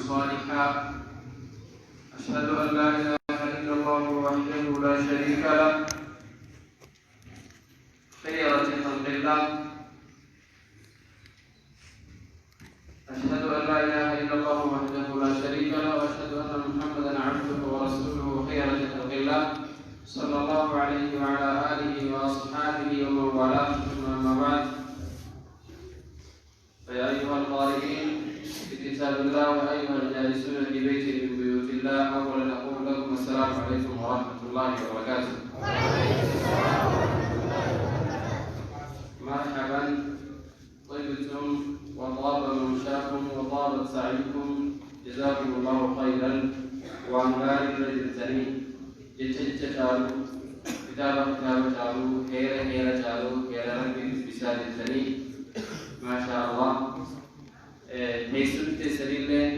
صالحا. أشهد أن لا إله إلا الله وحده لا شريك له خيرة خلق الله. أشهد أن لا إله إلا الله وحده لا شريك له وأشهد أن محمدا عبده ورسوله خيرة خلق الله صلى الله عليه وعلى آله وأصحابه ومن والاه. أما بعد، فيا أيها القارئين في كتاب الله وأيها الجالسون في بيت من بيوت الله، أولا أقول لكم السلام عليكم ورحمة الله وبركاته. مرحبا، طبتم وطاب ممشاكم وطابت سعيكم، جزاكم الله خيرا وأنبارك رجلتني جتشت شارو كتاب شارو خير شارو خير ربي بسالتني ما شاء الله. تيسر تسريلين